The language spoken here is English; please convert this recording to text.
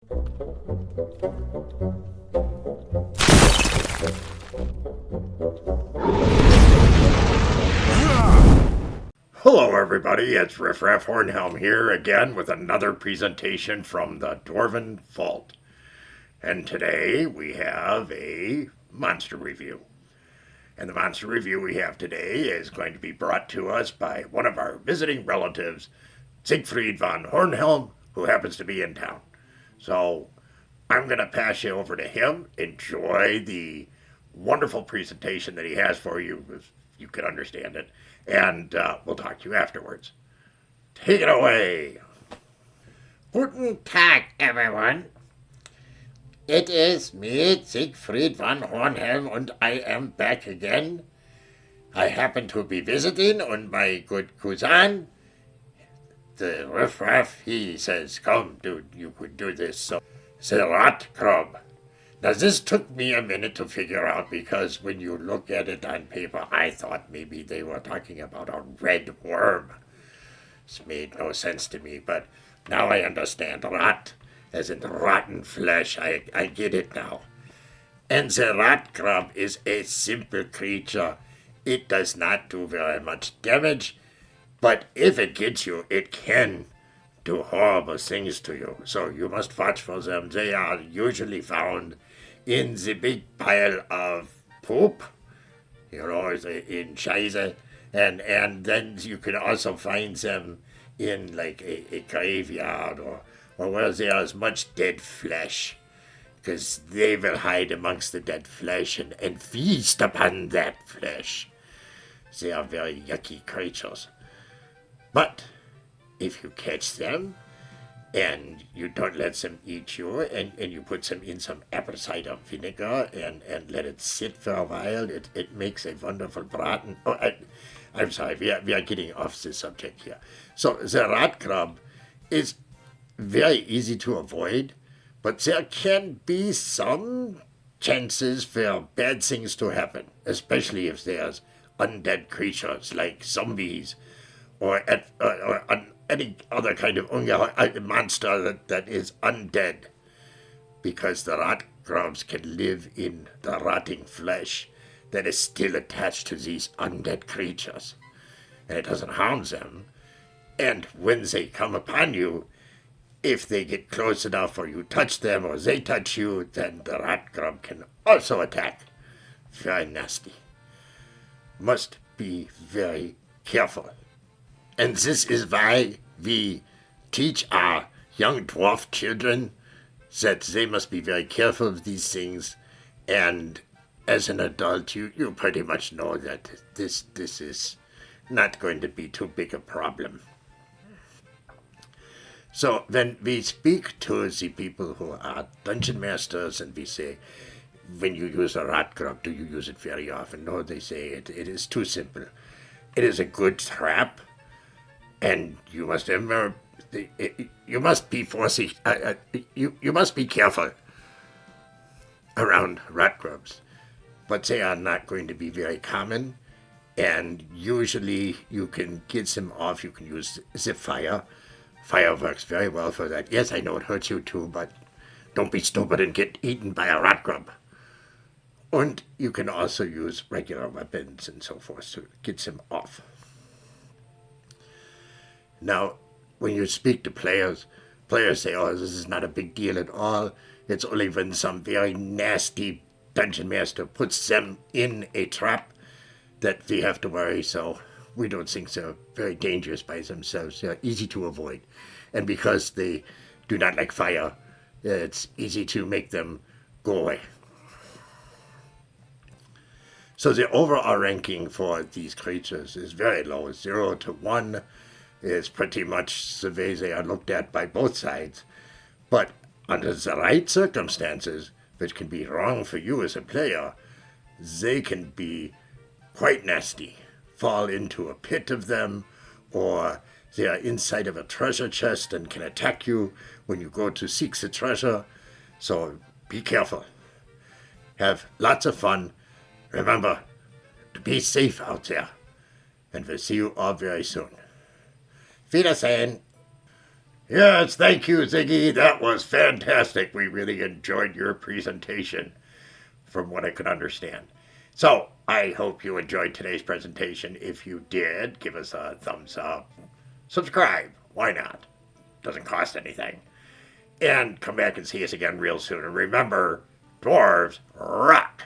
Hello everybody, it's Riffraff Hornhelm here again with another presentation from the Dwarven Vault. And today we have a monster review. And the monster review we have today is going to be brought to us by one of our visiting relatives, Siegfried von Hornhelm, who happens to be in town. So I'm going to pass you over to him. Enjoy the wonderful presentation that he has for you, if you can understand it. And we'll talk to you afterwards. Take it away. Guten Tag, everyone. It is me, Siegfried von Hornhelm, and I am back again. I happen to be visiting, and my good cousin, the Riffraff, he says, come, dude, you could do this. So, the rat crab. Now, this took me a minute to figure out because when you look at it on paper, I thought maybe they were talking about a red worm. This made no sense to me, but now I understand. Rat, as in rotten flesh. I get it now. And the rat crab is a simple creature. It does not do very much damage, but if it gets you, it can do horrible things to you. So you must watch for them. They are usually found in the big pile of poop, in Scheiße, and then you can also find them in like a graveyard or where there is much dead flesh, because they will hide amongst the dead flesh and feast upon that flesh. They are very yucky creatures. But if you catch them, and you don't let them eat you, and you put them in some apple cider vinegar and let it sit for a while, it makes a wonderful braten. Oh, I'm sorry, we are getting off the subject here. So the rat crab is very easy to avoid, but there can be some chances for bad things to happen, especially if there's undead creatures like zombies or any other kind of monster that is undead, because the rat crabs can live in the rotting flesh that is still attached to these undead creatures, and it doesn't harm them. And when they come upon you, if they get close enough or you touch them or they touch you, then the rat crab can also attack. Very nasty. Must be very careful. And this is why we teach our young dwarf children that they must be very careful of these things. And as an adult, you pretty much know that this is not going to be too big a problem. So when we speak to the people who are dungeon masters and we say, when you use a rat crab, do you use it very often? No, they say it is too simple. It is a good trap. And you must remember, you must be you must be careful around rat crabs. But they are not going to be very common. And usually you can get them off. You can use the fire. Fire works very well for that. Yes, I know it hurts you too, but don't be stupid and get eaten by a rat crab. And you can also use regular weapons and so forth to get them off. Now, when you speak to players say, oh, this is not a big deal at all. It's only when some very nasty dungeon master puts them in a trap that we have to worry. So we don't think they're very dangerous by themselves. They're easy to avoid. And because they do not like fire, it's easy to make them go away. So the overall ranking for these creatures is very low, 0 to 1. Is pretty much the way they are looked at by both sides. But under the right circumstances, which can be wrong for you as a player, they can be quite nasty. Fall into a pit of them, or they are inside of a treasure chest and can attack you when you go to seek the treasure. So be careful. Have lots of fun. Remember to be safe out there. And we'll see you all very soon. Wiedersehen. Yes, thank you, Ziggy. That was fantastic. We really enjoyed your presentation, from what I could understand. So, I hope you enjoyed today's presentation. If you did, give us a thumbs up. Subscribe. Why not? Doesn't cost anything. And come back and see us again real soon. And remember, dwarves rock!